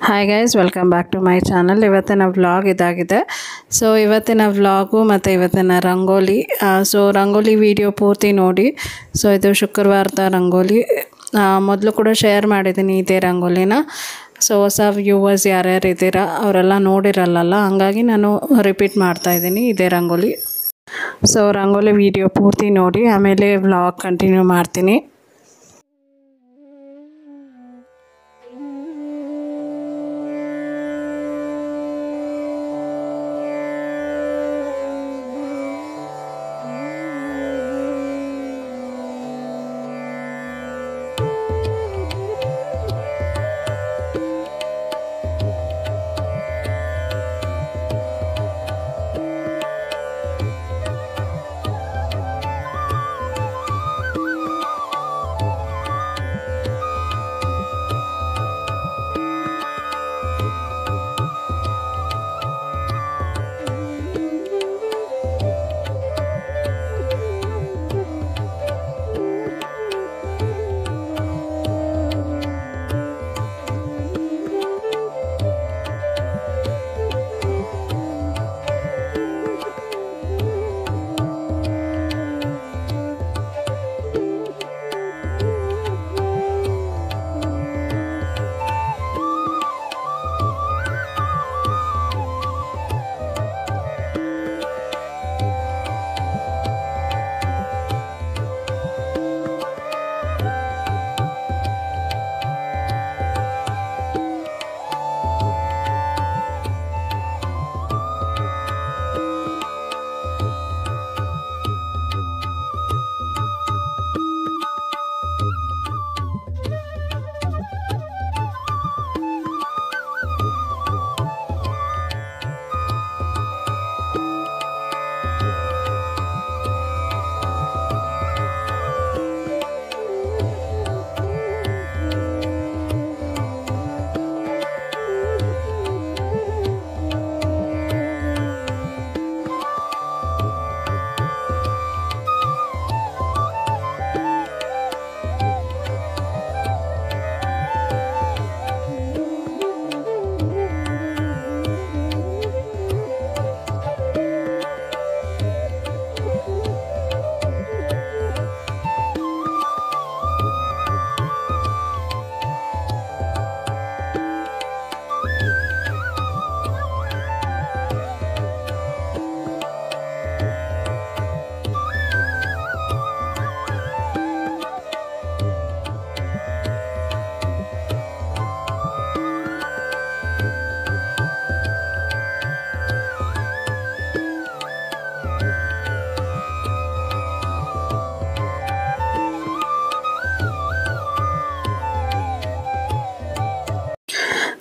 Hi guys, welcome back to my channel. ಇವತ್ತಿನ vlog ಇದಾಗಿದೆ. So ಇವತ್ತಿನ ವ್ಲಾಗು ಮತ್ತು ಇವತ್ತಿನ ರಂಗೋಲಿ. ರಂಗೋಲಿ ವಿಡಿಯೋ ಪೂರ್ತಿ ನೋಡಿ. ಸೊ ಇದು ಶುಕ್ರವಾರದ ರಂಗೋಲಿ. ಮೊದಲು ಕೂಡ ಶೇರ್ ಮಾಡಿದ್ದೀನಿ ಇದೇ ರಂಗೋಲಿನ. ಸೊ ಹೊಸ ವ್ಯೂವರ್ಸ್ ಯಾರ್ಯಾರು ಇದ್ದೀರಾ ಅವರೆಲ್ಲ ನೋಡಿರಲ್ಲ, ಹಂಗಾಗಿ ನಾನು ರಿಪೀಟ್ ಮಾಡ್ತಾಯಿದ್ದೀನಿ ಇದೇ ರಂಗೋಲಿ. ಸೊ ರಂಗೋಲಿ ವಿಡಿಯೋ ಪೂರ್ತಿ ನೋಡಿ, ಆಮೇಲೆ ವ್ಲಾಗ್ ಕಂಟಿನ್ಯೂ ಮಾಡ್ತೀನಿ.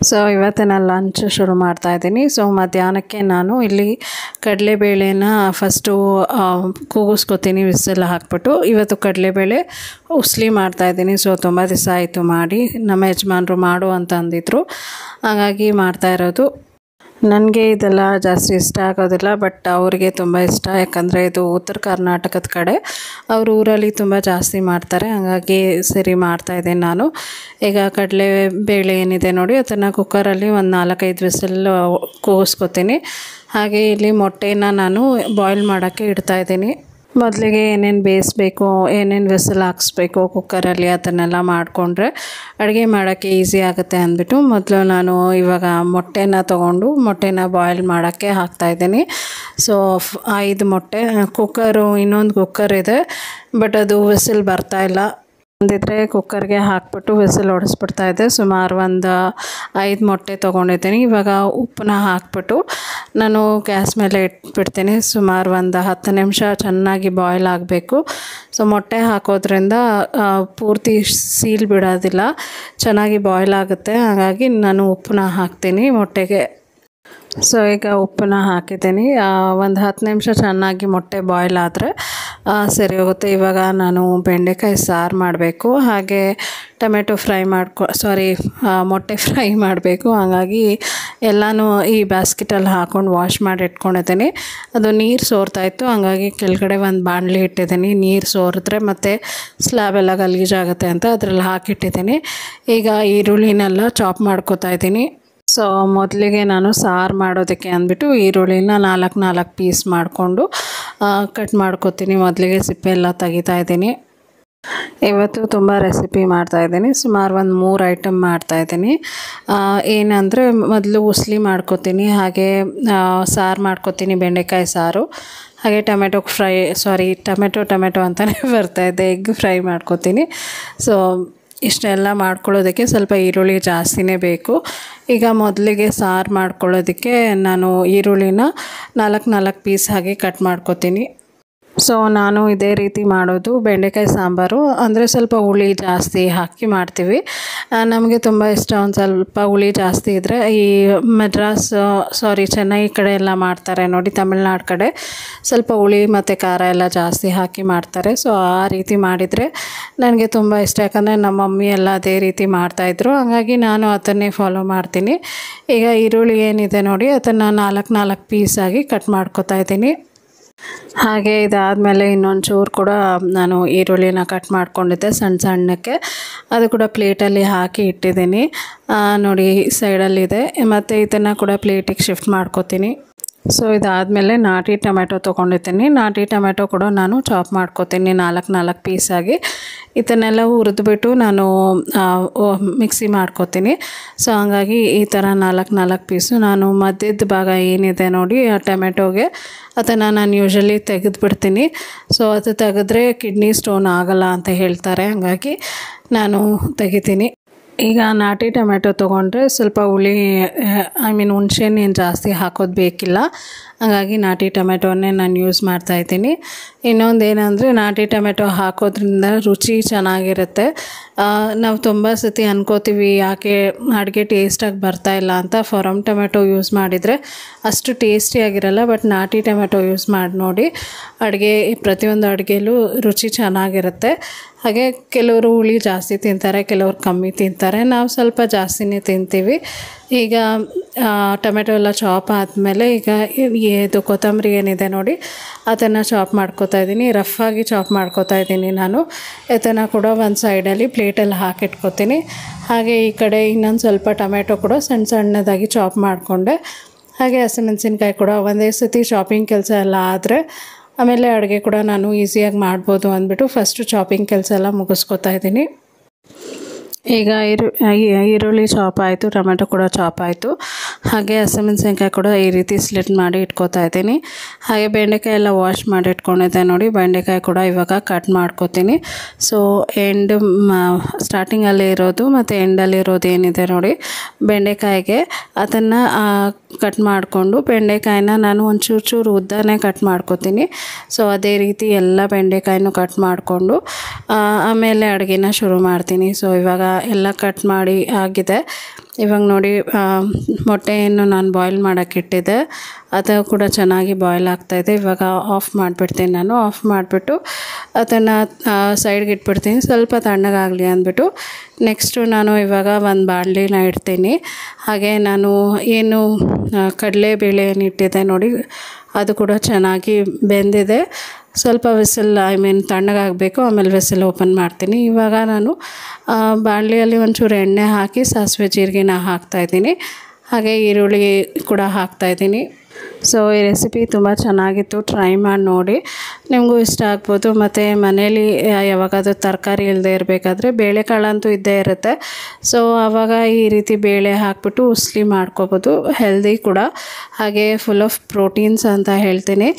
ಸೊ ಇವತ್ತಿನ ಲಂಚ್ ಶುರು ಮಾಡ್ತಾಯಿದ್ದೀನಿ. ಸೊ ಮಧ್ಯಾಹ್ನಕ್ಕೆ ನಾನು ಇಲ್ಲಿ ಕಡಲೆಬೇಳೆನ ಫಸ್ಟು ಕೂಗಿಸ್ಕೊತೀನಿ, ವಿಸಿಲ್ ಹಾಕ್ಬಿಟ್ಟು. ಇವತ್ತು ಕಡಲೆಬೇಳೆ ಉಸ್ಲಿ ಮಾಡ್ತಾಯಿದ್ದೀನಿ. ಸೊ ತುಂಬ ದಿವಸ ಆಯಿತು ಮಾಡಿ, ನಮ್ಮ ಯಜಮಾನರು ಮಾಡು ಅಂತ ಅಂದಿದ್ರು, ಹಾಗಾಗಿ ಮಾಡ್ತಾಯಿರೋದು. ನನಗೆ ಇದೆಲ್ಲ ಜಾಸ್ತಿ ಇಷ್ಟ ಆಗೋದಿಲ್ಲ, ಬಟ್ ಅವರಿಗೆ ತುಂಬ ಇಷ್ಟ. ಯಾಕಂದರೆ ಇದು ಉತ್ತರ ಕರ್ನಾಟಕದ ಕಡೆ, ಅವ್ರ ಊರಲ್ಲಿ ತುಂಬ ಜಾಸ್ತಿ ಮಾಡ್ತಾರೆ, ಹಾಗಾಗಿ ಸರಿ ಮಾಡ್ತಾಯಿದ್ದೀನಿ ನಾನು. ಈಗ ಕಡಲೆಬೇಳೆ ಏನಿದೆ ನೋಡಿ, ಅದನ್ನು ಕುಕ್ಕರಲ್ಲಿ ಒಂದು 4-5 ವಿಸಿಲ್ ಕೂಗಿಸ್ಕೊತೀನಿ. ಹಾಗೆ ಇಲ್ಲಿ ಮೊಟ್ಟೆನ ನಾನು ಬಾಯ್ಲ್ ಮಾಡೋಕ್ಕೆ ಇಡ್ತಾಯಿದ್ದೀನಿ. ಮೊದಲಿಗೆ ಏನೇನು ಬೇಯಿಸ್ಬೇಕು, ಏನೇನು ವಿಸಿಲ್ ಹಾಕ್ಸ್ಬೇಕು ಕುಕ್ಕರಲ್ಲಿ, ಅದನ್ನೆಲ್ಲ ಮಾಡಿಕೊಂಡ್ರೆ ಅಡುಗೆ ಮಾಡೋಕ್ಕೆ ಈಸಿ ಆಗುತ್ತೆ ಅಂದ್ಬಿಟ್ಟು ಮೊದಲು ನಾನು ಇವಾಗ ಮೊಟ್ಟೆನ ತೊಗೊಂಡು ಮೊಟ್ಟೆನ ಬಾಯ್ಲ್ ಮಾಡೋಕ್ಕೆ ಹಾಕ್ತಾಯಿದ್ದೀನಿ. ಸೊ 5 ಮೊಟ್ಟೆ. ಕುಕ್ಕರು ಇನ್ನೊಂದು ಕುಕ್ಕರ್ ಇದೆ, ಬಟ್ ಅದು ವಿಸಿಲ್ ಬರ್ತಾಯಿಲ್ಲ. ಅಂದಿದ್ರೆ ಕುಕ್ಕರ್ಗೆ ಹಾಕ್ಬಿಟ್ಟು ವಿಸಿಲ್ ಹೊಡೆಸ್ಬಿಡ್ತಾಯಿದ್ದೆ. ಸುಮಾರು ಒಂದು 5 ಮೊಟ್ಟೆ ತೊಗೊಂಡಿದ್ದೀನಿ. ಇವಾಗ ಉಪ್ಪನ್ನ ಹಾಕ್ಬಿಟ್ಟು ನಾನು ಗ್ಯಾಸ್ ಮೇಲೆ ಇಟ್ಬಿಡ್ತೀನಿ. ಸುಮಾರು ಒಂದು 10 ನಿಮಿಷ ಚೆನ್ನಾಗಿ ಬಾಯ್ಲ್ ಆಗಬೇಕು. ಸೊ ಮೊಟ್ಟೆ ಹಾಕೋದ್ರಿಂದ ಪೂರ್ತಿ ಸೀಲ್ ಬಿಡೋದಿಲ್ಲ, ಚೆನ್ನಾಗಿ ಬಾಯ್ಲ್ ಆಗುತ್ತೆ. ಹಾಗಾಗಿ ನಾನು ಉಪ್ಪನ್ನ ಹಾಕ್ತೀನಿ ಮೊಟ್ಟೆಗೆ. ಸೊ ಈಗ ಉಪ್ಪನ್ನ ಹಾಕಿದ್ದೀನಿ. ಒಂದು 10 ನಿಮಿಷ ಚೆನ್ನಾಗಿ ಮೊಟ್ಟೆ ಬಾಯ್ಲ್ ಆದರೆ ಸರಿ ಹೋಗುತ್ತೆ. ಇವಾಗ ನಾನು ಬೆಂಡೆಕಾಯಿ ಸಾರು ಮಾಡಬೇಕು, ಹಾಗೆ ಟೊಮೆಟೊ ಫ್ರೈ ಮೊಟ್ಟೆ ಫ್ರೈ ಮಾಡಬೇಕು. ಹಾಗಾಗಿ ಎಲ್ಲನೂ ಈ ಬಾಸ್ಕೆಟಲ್ಲಿ ಹಾಕ್ಕೊಂಡು ವಾಶ್ ಮಾಡಿ ಇಟ್ಕೊಂಡಿದ್ದೀನಿ. ಅದು ನೀರು ಸೋರ್ತಾಯಿತ್ತು, ಹಾಗಾಗಿ ಕೆಳಗಡೆ ಒಂದು ಬಾಣಲಿ ಇಟ್ಟಿದ್ದೀನಿ. ನೀರು ಸೋರಿದ್ರೆ ಮತ್ತು ಸ್ಲ್ಯಾಬೆಲ್ಲ ಗಲೀಜಾಗುತ್ತೆ ಅಂತ ಅದರಲ್ಲಿ ಹಾಕಿಟ್ಟಿದ್ದೀನಿ. ಈಗ ಈರುಳ್ಳಿನೆಲ್ಲ ಚಾಪ್ ಮಾಡ್ಕೊತಾ ಇದ್ದೀನಿ. ಸೊ ಮೊದಲಿಗೆ ನಾನು ಸಾರು ಮಾಡೋದಕ್ಕೆ ಅಂದ್ಬಿಟ್ಟು ಈರುಳ್ಳಿನ 4 ಪೀಸ್ ಮಾಡಿಕೊಂಡು ಕಟ್ ಮಾಡ್ಕೊತೀನಿ. ಮೊದಲಿಗೆ ಸಿಪ್ಪೆ ಎಲ್ಲ ತೆಗಿತಾ ಇದ್ದೀನಿ. ಇವತ್ತು ತುಂಬ ರೆಸಿಪಿ ಮಾಡ್ತಾಯಿದ್ದೀನಿ. ಸುಮಾರು ಒಂದು 3 ಐಟಮ್ ಮಾಡ್ತಾಯಿದ್ದೀನಿ. ಏನಂದರೆ ಮೊದಲು ಉಸ್ಲಿ ಮಾಡ್ಕೊತೀನಿ, ಹಾಗೆ ಸಾರು ಮಾಡ್ಕೊತೀನಿ, ಬೆಂಡೆಕಾಯಿ ಸಾರು, ಹಾಗೆ ಟೊಮೆಟೊ ಅಂತಲೇ ಬರ್ತಾಯಿದೆ, ಎಗ್ ಫ್ರೈ ಮಾಡ್ಕೊತೀನಿ. ಸೊ ಇಷ್ಟೆಲ್ಲ ಮಾಡ್ಕೊಳ್ಳೋದಕ್ಕೆ ಸ್ವಲ್ಪ ಈರುಳ್ಳಿ ಜಾಸ್ತಿನೇ ಬೇಕು. ಈಗ ಮೊದಲಿಗೆ ಸಾರು ಮಾಡ್ಕೊಳ್ಳೋದಕ್ಕೆ ನಾನು ಈರುಳ್ಳಿನ 4 ಪೀಸ್ ಹಾಗೆ ಕಟ್ ಮಾಡ್ಕೊತೀನಿ. ಸೊ ನಾನು ಇದೇ ರೀತಿ ಮಾಡೋದು ಬೆಂಡೆಕಾಯಿ ಸಾಂಬಾರು ಅಂದರೆ ಸ್ವಲ್ಪ ಹುಳಿ ಜಾಸ್ತಿ ಹಾಕಿ ಮಾಡ್ತೀವಿ. ನಮಗೆ ತುಂಬ ಇಷ್ಟ. ಒಂದು ಸ್ವಲ್ಪ ಹುಳಿ ಜಾಸ್ತಿ ಇದ್ದರೆ ಈ ಚೆನ್ನೈ ಕಡೆ ಎಲ್ಲ ಮಾಡ್ತಾರೆ ನೋಡಿ, ತಮಿಳ್ನಾಡು ಕಡೆ ಸ್ವಲ್ಪ ಹುಳಿ ಮತ್ತು ಖಾರ ಎಲ್ಲ ಜಾಸ್ತಿ ಹಾಕಿ ಮಾಡ್ತಾರೆ. ಸೊ ಆ ರೀತಿ ಮಾಡಿದರೆ ನನಗೆ ತುಂಬ ಇಷ್ಟ, ಯಾಕಂದರೆ ನಮ್ಮ ಮಮ್ಮಿ ಎಲ್ಲ ಅದೇ ರೀತಿ ಮಾಡ್ತಾಯಿದ್ರು, ಹಾಗಾಗಿ ನಾನು ಅದನ್ನೇ ಫಾಲೋ ಮಾಡ್ತೀನಿ. ಈಗ ಈರುಳ್ಳಿ ಏನಿದೆ ನೋಡಿ ಅದನ್ನು 4 ಪೀಸಾಗಿ ಕಟ್ ಮಾಡ್ಕೊತಾ ಇದ್ದೀನಿ. ಹಾಗೆ ಇದಾದಮೇಲೆ ಇನ್ನೊಂದು ಚೂರು ಕೂಡ ನಾನು ಈರುಳ್ಳಿನ ಕಟ್ ಮಾಡ್ಕೊಂಡಿದ್ದೆ ಸಣ್ಣಕ್ಕೆ, ಅದು ಕೂಡ ಪ್ಲೇಟಲ್ಲಿ ಹಾಕಿ ಇಟ್ಟಿದ್ದೀನಿ ನೋಡಿ, ಸೈಡಲ್ಲಿದೆ. ಮತ್ತು ಇದನ್ನು ಕೂಡ ಪ್ಲೇಟಿಗೆ ಶಿಫ್ಟ್ ಮಾಡ್ಕೊತೀನಿ. ಸೊ ಇದಾದಮೇಲೆ ನಾಟಿ ಟೊಮೆಟೊ ತೊಗೊಂಡಿದ್ದೀನಿ. ನಾಟಿ ಟೊಮೆಟೊ ಕೂಡ ನಾನು ಚಾಪ್ ಮಾಡ್ಕೊತೀನಿ 4 ಪೀಸಾಗಿ. ಇದನ್ನೆಲ್ಲ ಹುರಿದ್ಬಿಟ್ಟು ನಾನು ಮಿಕ್ಸಿ ಮಾಡ್ಕೊತೀನಿ. ಸೊ ಹಾಗಾಗಿ ಈ ಥರ 4 ಪೀಸು ನಾನು ಮಧ್ಯದ ಭಾಗ ಏನಿದೆ ನೋಡಿ ಆ ಟೊಮೆಟೊಗೆ ಅದನ್ನು ನಾನು ಯೂಶಲಿ ತೆಗೆದುಬಿಡ್ತೀನಿ. ಸೊ ಅದು ತೆಗೆದ್ರೆ ಕಿಡ್ನಿ ಸ್ಟೋನ್ ಆಗಲ್ಲ ಅಂತ ಹೇಳ್ತಾರೆ, ಹಾಗಾಗಿ ನಾನು ತೆಗಿತೀನಿ. ಈಗ ನಾಟಿ ಟೊಮೆಟೊ ತೊಗೊಂಡ್ರೆ ಸ್ವಲ್ಪ ಹುಳಿ ಹುಣಸೆಹಣ್ಣು ಜಾಸ್ತಿ ಹಾಕೋದು ಬೇಕಿಲ್ಲ, ಹಾಗಾಗಿ ನಾಟಿ ಟೊಮೆಟೊನ್ನೇ ನಾನು ಯೂಸ್ ಮಾಡ್ತಾಯಿದ್ದೀನಿ. ಇನ್ನೊಂದು ಏನಂದರೆ ನಾಟಿ ಟೊಮೆಟೊ ಹಾಕೋದ್ರಿಂದ ರುಚಿ ಚೆನ್ನಾಗಿರುತ್ತೆ. ನಾವು ತುಂಬ ಸತಿ ಅನ್ಕೋತೀವಿ ಯಾಕೆ ಅಡುಗೆ ಟೇಸ್ಟಾಗಿ ಬರ್ತಾಯಿಲ್ಲ ಅಂತ. ಫಾರಮ್ ಟೊಮೆಟೊ ಯೂಸ್ ಮಾಡಿದರೆ ಅಷ್ಟು ಟೇಸ್ಟಿಯಾಗಿರಲ್ಲ, ಬಟ್ ನಾಟಿ ಟೊಮೆಟೊ ಯೂಸ್ ಮಾಡಿ ನೋಡಿ, ಪ್ರತಿಯೊಂದು ಅಡುಗೆಲೂ ರುಚಿ ಚೆನ್ನಾಗಿರುತ್ತೆ. ಹಾಗೆ ಕೆಲವರು ಹುಳಿ ಜಾಸ್ತಿ ತಿಂತಾರೆ, ಕೆಲವರು ಕಮ್ಮಿ ತಿಂತಾರೆ, ನಾವು ಸ್ವಲ್ಪ ಜಾಸ್ತಿನೇ ತಿಂತೀವಿ. ಈಗ ಟೊಮೆಟೊ ಎಲ್ಲ ಚಾಪ್ ಆದಮೇಲೆ ಈಗ ಇದು ಕೊತ್ತಂಬರಿ ಏನಿದೆ ನೋಡಿ ಅದನ್ನು ಚಾಪ್ ಮಾಡ್ಕೊತಾ ಇದ್ದೀನಿ. ರಫಾಗಿ ಚಾಪ್ ಮಾಡ್ಕೊತಾ ಇದ್ದೀನಿ ನಾನು. ಇದನ್ನು ಕೂಡ ಒಂದು ಸೈಡಲ್ಲಿ ಪ್ಲೇಟಲ್ಲಿ ಹಾಕಿಟ್ಕೊತೀನಿ. ಹಾಗೆ ಈ ಕಡೆ ಇನ್ನೊಂದು ಸ್ವಲ್ಪ ಟೊಮೆಟೊ ಕೂಡ ಸಣ್ಣದಾಗಿ ಚಾಪ್ ಮಾಡಿಕೊಂಡೆ. ಹಾಗೆ ಹಸಿಮೆಣಸಿನ್ಕಾಯಿ ಕೂಡ ಒಂದೇ ಸತಿ ಶಾಪಿಂಗ್ ಕೆಲಸ ಎಲ್ಲ ಆದರೆ ಆಮೇಲೆ ಅಡುಗೆ ಕೂಡ ನಾನು ಈಸಿಯಾಗಿ ಮಾಡ್ಬೋದು ಅಂದ್ಬಿಟ್ಟು ಫಸ್ಟು ಚಾಪಿಂಗ್ ಕೆಲಸ ಎಲ್ಲ ಮುಗಿಸ್ಕೊತಾ ಇದ್ದೀನಿ. ಈಗ ಈರುಳ್ಳಿ ಚಾಪ್ ಆಯಿತು, ಟೊಮೆಟೊ ಕೂಡ ಚಾಪ್ ಆಯಿತು. ಹಾಗೆ ಹಸಿಮೆಣಸಿನ್ಕಾಯಿ ಕೂಡ ಈ ರೀತಿ ಸ್ಲಿಟ್ ಮಾಡಿ ಇಟ್ಕೊತಾ ಇದ್ದೀನಿ. ಹಾಗೆ ಬೆಂಡೆಕಾಯಿ ಎಲ್ಲ ವಾಶ್ ಮಾಡಿ ಇಟ್ಕೊಂಡಿದ್ದೆ ನೋಡಿ, ಬೆಂಡೆಕಾಯಿ ಕೂಡ ಇವಾಗ ಕಟ್ ಮಾಡ್ಕೊತೀನಿ. ಸೊ ಸ್ಟಾರ್ಟಿಂಗಲ್ಲಿ ಇರೋದು ಮತ್ತು ಎಂಡಲ್ಲಿರೋದು ಏನಿದೆ ನೋಡಿ ಬೆಂಡೆಕಾಯಿಗೆ, ಅದನ್ನು ಕಟ್ ಮಾಡಿಕೊಂಡು ಬೆಂಡೆಕಾಯಿನ ನಾನು ಒಂದು ಚೂರು ಉದ್ದನೇ ಕಟ್ ಮಾಡ್ಕೊತೀನಿ. ಸೊ ಅದೇ ರೀತಿ ಎಲ್ಲ ಬೆಂಡೆಕಾಯಿನೂ ಕಟ್ ಮಾಡಿಕೊಂಡು ಆಮೇಲೆ ಅಡುಗೆನ ಶುರು ಮಾಡ್ತೀನಿ. ಸೊ ಇವಾಗ ಎಲ್ಲ ಕಟ್ ಮಾಡಿ ಆಗಿದೆ. ಇವಾಗ ನೋಡಿ ಮೊಟ್ಟೆಯನ್ನು ನಾನು ಬಾಯ್ಲ್ ಮಾಡೋಕ್ಕಿಟ್ಟಿದ್ದೆ, ಅದು ಕೂಡ ಚೆನ್ನಾಗಿ ಬಾಯ್ಲ್ ಆಗ್ತಾಯಿದೆ. ಇವಾಗ ಆಫ್ ಮಾಡಿಬಿಡ್ತೀನಿ. ನಾನು ಆಫ್ ಮಾಡಿಬಿಟ್ಟು ಅದನ್ನು ಸೈಡ್ಗೆ ಇಟ್ಬಿಡ್ತೀನಿ, ಸ್ವಲ್ಪ ತಣ್ಣಗಾಗಲಿ ಅಂದ್ಬಿಟ್ಟು. ನೆಕ್ಸ್ಟು ನಾನು ಇವಾಗ ಒಂದು ಬಾಣಲಿನ ಇಡ್ತೀನಿ. ಹಾಗೆ ನಾನು ಏನು ಕಡಲೆಬೇಳೆ ಏನಿಟ್ಟಿದ್ದೆ ನೋಡಿ ಅದು ಕೂಡ ಚೆನ್ನಾಗಿ ಬೆಂದಿದೆ. ಸ್ವಲ್ಪ ವಿಸಿಲ್ ತಣ್ಣಗಾಗಬೇಕು, ಆಮೇಲೆ ವಿಸಿಲ್ ಓಪನ್ ಮಾಡ್ತೀನಿ. ಇವಾಗ ನಾನು ಬಾಣಲಿಯಲ್ಲಿ ಒಂಚೂರು ಎಣ್ಣೆ ಹಾಕಿ ಸಾಸಿವೆ ಜೀರಿಗೆನ ಹಾಕ್ತಾಯಿದ್ದೀನಿ. ಹಾಗೆ ಈರುಳ್ಳಿ ಕೂಡ ಹಾಕ್ತಾಯಿದ್ದೀನಿ. ಸೊ ಈ ರೆಸಿಪಿ ತುಂಬ ಚೆನ್ನಾಗಿತ್ತು, ಟ್ರೈ ಮಾಡಿ ನೋಡಿ, ನಿಮಗೂ ಇಷ್ಟ ಆಗ್ಬೋದು. ಮತ್ತು ಮನೇಲಿ ಯಾವಾಗಾದ್ರೂ ತರಕಾರಿ ಇಲ್ಲದೆ ಇರಬೇಕಾದ್ರೆ ಬೇಳೆಕಾಳಂತೂ ಇದ್ದೇ ಇರುತ್ತೆ. ಸೊ ಆವಾಗ ಈ ರೀತಿ ಬೇಳೆ ಹಾಕ್ಬಿಟ್ಟು ಉಸ್ಲಿ ಮಾಡ್ಕೋಬೋದು, ಹೆಲ್ದಿ ಕೂಡ, ಹಾಗೆ ಫುಲ್ ಆಫ್ ಪ್ರೋಟೀನ್ಸ್ ಅಂತ ಹೇಳ್ತೀನಿ.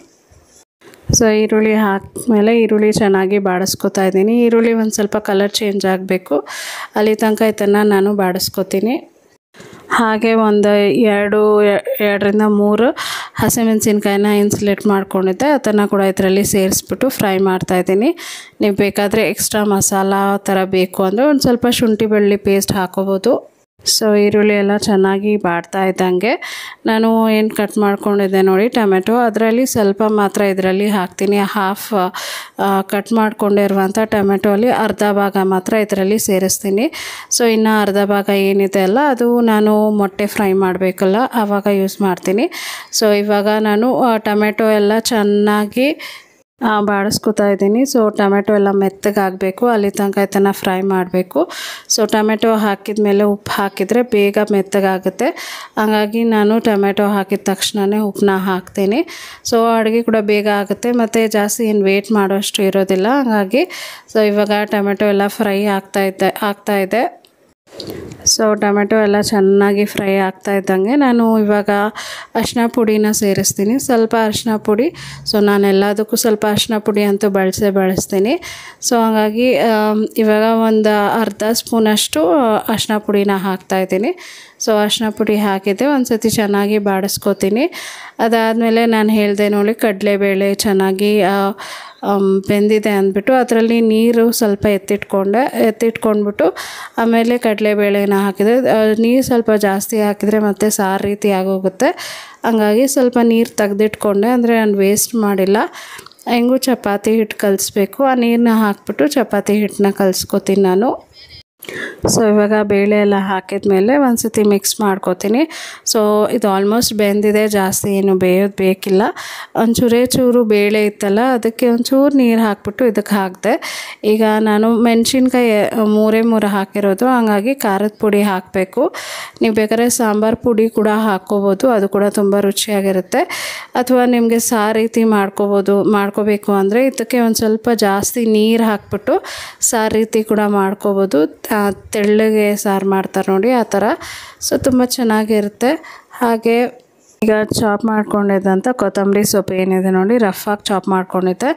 ಸೊ ಈರುಳ್ಳಿ ಹಾಕಿದ್ಮೇಲೆ ಈರುಳ್ಳಿ ಚೆನ್ನಾಗಿ ಬಾಡಿಸ್ಕೊತಾ ಇದ್ದೀನಿ. ಈರುಳ್ಳಿ ಒಂದು ಸ್ವಲ್ಪ ಕಲರ್ ಚೇಂಜ್ ಆಗಬೇಕು, ಅಲ್ಲಿ ತನಕ ಇದನ್ನು ನಾನು ಬಾಡಿಸ್ಕೊತೀನಿ. ಹಾಗೆ ಒಂದು 2ರಿಂದ 3 ಹಸಿಮೆಣಸಿನ್ಕಾಯಿನ ಇನ್ಸುಲೇಟ್ ಮಾಡ್ಕೊಂಡಿದ್ದೆ, ಅದನ್ನು ಕೂಡ ಇದರಲ್ಲಿ ಸೇರಿಸ್ಬಿಟ್ಟು ಫ್ರೈ ಮಾಡ್ತಾಯಿದ್ದೀನಿ. ನೀವು ಬೇಕಾದರೆ ಎಕ್ಸ್ಟ್ರಾ ಮಸಾಲ ಥರ ಬೇಕು ಅಂದರೆ ಒಂದು ಸ್ವಲ್ಪ ಶುಂಠಿ ಬೆಳ್ಳುಳ್ಳಿ ಪೇಸ್ಟ್ ಹಾಕೋಬೋದು. ಸೊ ಈರುಳ್ಳಿ ಎಲ್ಲ ಚೆನ್ನಾಗಿ ಬಾಡ್ತಾ ಇದ್ದಂಗೆ ನಾನು ಏನು ಕಟ್ ಮಾಡ್ಕೊಂಡಿದ್ದೆ ನೋಡಿ ಟೊಮೆಟೊ, ಅದರಲ್ಲಿ ಸ್ವಲ್ಪ ಮಾತ್ರ ಇದರಲ್ಲಿ ಹಾಕ್ತೀನಿ. ಹಾಫ್ ಕಟ್ ಮಾಡ್ಕೊಂಡಿರುವಂಥ ಟೊಮೆಟೊಲಿ ಅರ್ಧ ಭಾಗ ಮಾತ್ರ ಇದರಲ್ಲಿ ಸೇರಿಸ್ತೀನಿ. ಸೊ ಇನ್ನು ಅರ್ಧ ಭಾಗ ಏನಿದೆ ಅಲ್ಲ ಅದು ನಾನು ಮೊಟ್ಟೆ ಫ್ರೈ ಮಾಡಬೇಕಲ್ಲ ಆವಾಗ ಯೂಸ್ ಮಾಡ್ತೀನಿ. ಸೊ ಇವಾಗ ನಾನು ಟೊಮೆಟೊ ಎಲ್ಲ ಚೆನ್ನಾಗಿ ಬಾಡಿಸ್ಕೊತಾ ಇದ್ದೀನಿ. ಸೊ ಟೊಮೆಟೊ ಎಲ್ಲ ಮೆತ್ತಗಾಗಬೇಕು, ಅಲ್ಲಿ ತನಕ ಇದನ್ನು ಫ್ರೈ ಮಾಡಬೇಕು. ಸೊ ಟೊಮೆಟೊ ಹಾಕಿದ ಮೇಲೆ ಉಪ್ಪು ಹಾಕಿದರೆ ಬೇಗ ಮೆತ್ತಗಾಗುತ್ತೆ. ಹಾಗಾಗಿ ನಾನು ಟೊಮೆಟೊ ಹಾಕಿದ ತಕ್ಷಣವೇ ಉಪ್ಪನ್ನ ಹಾಕ್ತೀನಿ. ಸೊ ಅಡುಗೆ ಕೂಡ ಬೇಗ ಆಗುತ್ತೆ ಮತ್ತು ಜಾಸ್ತಿ ಏನು ವೇಟ್ ಮಾಡೋಷ್ಟು ಇರೋದಿಲ್ಲ. ಹಾಗಾಗಿ ಸೊ ಇವಾಗ ಟೊಮೆಟೊ ಎಲ್ಲ ಫ್ರೈ ಆಗ್ತಾ ಇದೆ. ಸೊ ಟೊಮೆಟೊ ಎಲ್ಲ ಚೆನ್ನಾಗಿ ಫ್ರೈ ಆಗ್ತಾ ಇದ್ದಂಗೆ ನಾನು ಇವಾಗ ಅರಿಶಿನ ಪುಡಿನ ಸೇರಿಸ್ತೀನಿ. ಸ್ವಲ್ಪ ಅರಿಶಿನ ಪುಡಿ. ಸೊ ನಾನು ಎಲ್ಲದಕ್ಕೂ ಸ್ವಲ್ಪ ಅರಿಶಿನ ಪುಡಿ ಅಂತೂ ಬಳಸ್ತೀನಿ. ಸೊ ಹಾಗಾಗಿ ಇವಾಗ ಒಂದು ಅರ್ಧ ಸ್ಪೂನಷ್ಟು ಅರಿಶಿನ ಪುಡಿನ ಹಾಕ್ತಾಯಿದ್ದೀನಿ. ಸೊ ಅರಿಶಿನ ಪುಡಿ ಹಾಕಿದ್ದೆ ಒಂದು ಸತಿ ಚೆನ್ನಾಗಿ ಬಾಡಿಸ್ಕೊತೀನಿ. ಅದಾದಮೇಲೆ ನಾನು ಹೇಳಿದೆ ನೋಡಿ, ಕಡಲೆಬೇಳೆ ಚೆನ್ನಾಗಿ ಬೆಂದಿದೆ ಅಂದ್ಬಿಟ್ಟು ಅದರಲ್ಲಿ ನೀರು ಸ್ವಲ್ಪ ಎತ್ತಿಟ್ಕೊಂಡ್ಬಿಟ್ಟು ಆಮೇಲೆ ಕಡಲೆಬೇಳೆನ ಹಾಕಿದರೆ ನೀರು ಸ್ವಲ್ಪ ಜಾಸ್ತಿ ಹಾಕಿದರೆ ಮತ್ತು ಸಾರು ರೀತಿ ಆಗೋಗುತ್ತೆ. ಹಂಗಾಗಿ ಸ್ವಲ್ಪ ನೀರು ತೆಗೆದಿಟ್ಕೊಂಡೆ, ಅಂದರೆ ನಾನು ವೇಸ್ಟ್ ಮಾಡಿಲ್ಲ. ಹೆಂಗೂ ಚಪಾತಿ ಹಿಟ್ಟು ಕಲಿಸ್ಬೇಕು, ಆ ನೀರನ್ನ ಹಾಕ್ಬಿಟ್ಟು ಚಪಾತಿ ಹಿಟ್ಟನ್ನ ಕಲಿಸ್ಕೊತೀನಿ ನಾನು. ಸೊ ಇವಾಗ ಬೇಳೆ ಎಲ್ಲ ಹಾಕಿದ ಮೇಲೆ ಒಂದು ಸತಿ ಮಿಕ್ಸ್ ಮಾಡ್ಕೊತೀನಿ. ಸೊ ಇದು ಆಲ್ಮೋಸ್ಟ್ ಬೆಂದಿದೆ, ಜಾಸ್ತಿ ಏನು ಬೇಯೋದು ಬೇಕಿಲ್ಲ. ಚೂರು ಬೇಳೆ ಇತ್ತಲ್ಲ, ಅದಕ್ಕೆ ಒಂಚೂರು ನೀರು ಹಾಕ್ಬಿಟ್ಟು ಇದಕ್ಕೆ ಹಾಕಿದೆ. ಈಗ ನಾನು ಮೆಣಸಿನ್ಕಾಯಿ 3 ಹಾಕಿರೋದು, ಹಾಗಾಗಿ ಖಾರದ ಪುಡಿ ಹಾಕಬೇಕು. ನೀವು ಬೇಕಾದ್ರೆ ಸಾಂಬಾರು ಪುಡಿ ಕೂಡ ಹಾಕ್ಕೋಬೋದು, ಅದು ಕೂಡ ತುಂಬ ರುಚಿಯಾಗಿರುತ್ತೆ. ಅಥವಾ ನಿಮಗೆ ಸಾರು ರೀತಿ ಮಾಡ್ಕೋಬೇಕು ಅಂದರೆ ಇದಕ್ಕೆ ಒಂದು ಸ್ವಲ್ಪ ಜಾಸ್ತಿ ನೀರು ಹಾಕ್ಬಿಟ್ಟು ಸಾರು ರೀತಿ ಕೂಡ ಮಾಡ್ಕೋಬೋದು. ತೆಳ್ಳಗೆ ಸಾರು ಮಾಡ್ತಾರೆ ನೋಡಿ, ಆ ಥರ. ಸೊ ತುಂಬ ಚೆನ್ನಾಗಿರುತ್ತೆ. ಹಾಗೆ ಈಗ ಚಾಪ್ ಮಾಡ್ಕೊಂಡಿದ್ದಂಥ ಕೊತ್ತಂಬರಿ ಸೊಪ್ಪು ಏನಿದೆ ನೋಡಿ, ರಫಾಗಿ ಚಾಪ್ ಮಾಡ್ಕೊಂಡಿದ್ದೆ.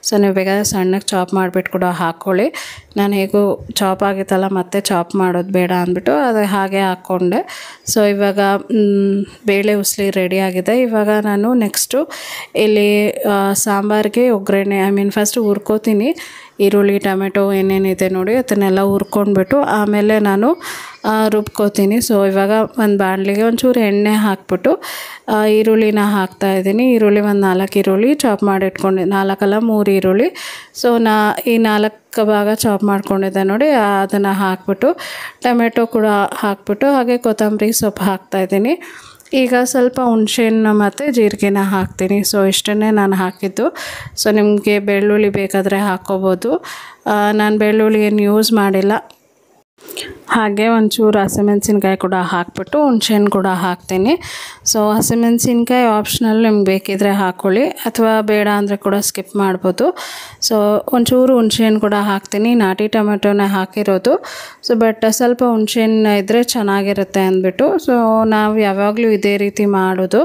ಸೊ ನೀವು ಬೇಕಾದ್ರೆ ಸಣ್ಣಗೆ ಚಾಪ್ ಮಾಡಿಬಿಟ್ಟು ಕೂಡ ಹಾಕ್ಕೊಳ್ಳಿ. ನಾನು ಹೇಗೂ ಚಾಪ್ ಆಗಿತ್ತಲ್ಲ, ಮತ್ತೆ ಚಾಪ್ ಮಾಡೋದು ಬೇಡ ಅಂದ್ಬಿಟ್ಟು ಅದು ಹಾಗೆ ಹಾಕ್ಕೊಂಡೆ. ಸೊ ಇವಾಗ ಬೇಳೆ ಉಸ್ಲಿ ರೆಡಿಯಾಗಿದೆ. ಇವಾಗ ನಾನು ನೆಕ್ಸ್ಟು ಇಲ್ಲಿ ಸಾಂಬಾರಿಗೆ ಒಗ್ಗರಣೆ ಫಸ್ಟು ಹುರ್ಕೋತೀನಿ. ಈರುಳ್ಳಿ ಟೊಮೆಟೊ ಏನೇನಿದೆ ನೋಡಿ ಅದನ್ನೆಲ್ಲ ಹುರ್ಕೊಂಡ್ಬಿಟ್ಟು ಆಮೇಲೆ ನಾನು ರುಬ್ಕೋತೀನಿ. ಸೊ ಇವಾಗ ಒಂದು ಬಾಣಲಿಗೆ ಒಂಚೂರು ಎಣ್ಣೆ ಹಾಕ್ಬಿಟ್ಟು ಈರುಳ್ಳಿನ ಹಾಕ್ತಾಯಿದ್ದೀನಿ. ಈರುಳ್ಳಿ ಒಂದು 4 ಈರುಳ್ಳಿ ಚಾಪ್ ಮಾಡಿಟ್ಕೊಂಡು, 4 ಅಲ್ಲ 3 ಈರುಳ್ಳಿ. ಸೊ ಈ 4 ಭಾಗ ಚಾಪ್ ಮಾಡ್ಕೊಂಡಿದ್ದೆ ನೋಡಿ, ಅದನ್ನು ಹಾಕ್ಬಿಟ್ಟು ಟೊಮೆಟೊ ಕೂಡ ಹಾಕ್ಬಿಟ್ಟು ಹಾಗೆ ಕೊತ್ತಂಬರಿ ಸೊಪ್ಪು ಹಾಕ್ತಾಯಿದ್ದೀನಿ. ಈಗ ಸ್ವಲ್ಪ ಹುಣಸೆಹಣ್ಣು ಮತ್ತು ಜೀರಿಗೆನ ಹಾಕ್ತೀನಿ. ಸೊ ಇಷ್ಟನ್ನೇ ನಾನು ಹಾಕಿದ್ದು. ಸೊ ನಿಮಗೆ ಬೆಳ್ಳುಳ್ಳಿ ಬೇಕಾದರೆ ಹಾಕ್ಕೋಬೋದು. ನಾನು ಬೆಳ್ಳುಳ್ಳಿ ಏನು ಯೂಸ್ ಮಾಡಿಲ್ಲ. ಹಾಗೆ ಒಂಚೂರು ಹಸಿಮೆಣಸಿನ್ಕಾಯಿ ಕೂಡ ಹಾಕ್ಬಿಟ್ಟು ಹುಣಸೆಹಣ್ಣು ಕೂಡ ಹಾಕ್ತೀನಿ. ಸೊ ಹಸಿಮೆಣಸಿನ್ಕಾಯಿ ಆಪ್ಷನಲ್, ನಿಮ್ಗೆ ಬೇಕಿದ್ರೆ ಹಾಕ್ಕೊಳ್ಳಿ, ಅಥವಾ ಬೇಡ ಅಂದರೆ ಕೂಡ ಸ್ಕಿಪ್ ಮಾಡ್ಬೋದು. ಸೊ ಒಂಚೂರು ಹುಣಸೆಹಣ್ಣು ಕೂಡ ಹಾಕ್ತೀನಿ. ನಾಟಿ ಟೊಮೆಟೊನ ಹಾಕಿರೋದು. ಸೊ ಬಟ್ ಸ್ವಲ್ಪ ಹುಣಸೆಹಣ್ಣು ಇದ್ದರೆ ಚೆನ್ನಾಗಿರುತ್ತೆ ಅಂದ್ಬಿಟ್ಟು ಸೊ ನಾವು ಯಾವಾಗಲೂ ಇದೇ ರೀತಿ ಮಾಡೋದು.